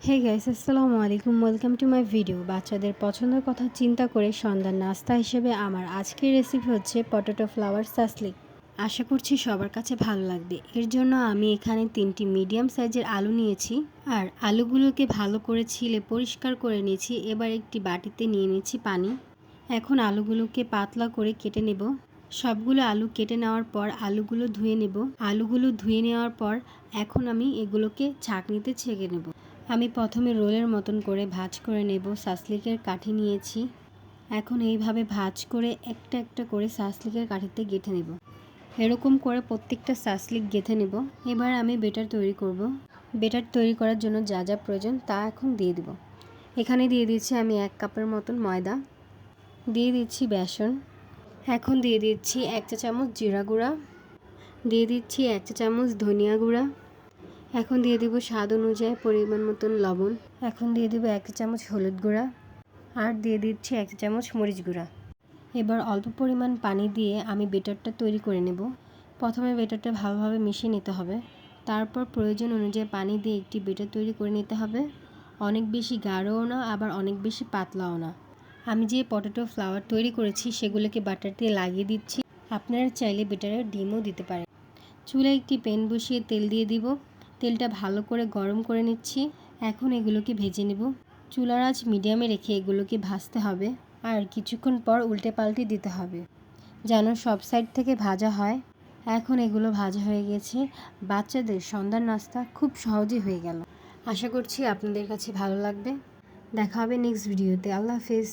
Hey guys, আসসালামু আলাইকুম। Welcome to my video. বাচ্চাদের পছন্দের কথা চিন্তা করে সন্ধ্যার নাস্তা হিসেবে আমার আজকের রেসিপি হচ্ছে পটেটো ফ্লাওয়ার সাসলিক। আশা করছি সবার কাছে ভালো লাগবে। এর জন্য আমি এখানে 3টি মিডিয়াম সাইজের আলু নিয়েছি আর আলুগুলোকে ভালো করে ছিলে পরিষ্কার করে নিয়েছি। এবার একটি বাটিতে নিয়ে নিয়েছি পানি। এখন আলুগুলোকে পাতলা করে কেটে নেব। সবগুলো আলু কেটে নেওয়ার পর আলুগুলো ধুয়ে নেওয়ার পর এখন আমি এগুলোকে ছাঁকনিতে ছেঁকে নেব। আমি প্রথমে রোলের মতন করে ভাঁজ করে নেব। সাসলিকের কাঠি নিয়েছি। এখন এইভাবে ভাঁজ করে একটা একটা করে সাসলিকের কাঠিতে গেঁথে নেব। এরকম করে প্রত্যেকটা সাসলিক গেঁথে নেব। এবার আমি বেটার তৈরি করব। বেটার তৈরি করার জন্য যা যা প্রয়োজন তা এখন দিয়ে দেব। এখানে দিয়ে দিচ্ছি আমি 1 কাপের মতন ময়দা, দিয়ে দিচ্ছি বেসন, এখন দিয়ে দিচ্ছি 1 চা চামচ জিরা গুঁড়া, দিয়ে দিচ্ছি 1 চা চামচ ধনিয়া গুঁড়া, এখন দিয়ে দেব স্বাদ অনুযায়ী পরিমাণ মতন লবণ, এখন দিয়ে দেব 1 চা চামচ হলুদ গুঁড়া আর দিয়ে দিচ্ছি 1 চা চামচ মরিচ গুঁড়া। এবার অল্প পরিমাণ পানি দিয়ে আমি বেটারটা তৈরি করে নেব। প্রথমে বেটারটা ভালোভাবে মিশিয়ে নিতে হবে, তারপর প্রয়োজন অনুযায়ী পানি দিয়ে একটি বেটার তৈরি করে নিতে হবে। অনেক বেশি গাঢ়ও না, আবার অনেক বেশি পাতলাও না। আমি যে পটেটো ফ্লাওয়ার তৈরি করেছি সেগুলোকে বাটার দিয়ে লাগিয়ে দিচ্ছি। আপনারা চাইলে বেটারে ডিমও দিতে পারেন। চুলায় একটি প্যান বসিয়ে তেল দিয়ে দিব। তেলটা ভালো করে গরম করে নিচ্ছি। এখন এগুলোকে ভেজে নেব। চুলার আঁচ মিডিয়ামে রেখে এগুলোকে ভাজতে হবে আর কিছুক্ষণ পর উল্টে পাল্টে দিতে হবে যেন সব সাইড থেকে ভাজা হয়। এখন এগুলো ভাজা হয়ে গেছে। বাচ্চাদের সন্ধ্যার নাস্তা খুব সহজেই হয়ে গেল। আশা করছি আপনাদের কাছে ভালো লাগবে। দেখা হবে নেক্সট ভিডিওতে। আল্লাহ হাফেজ।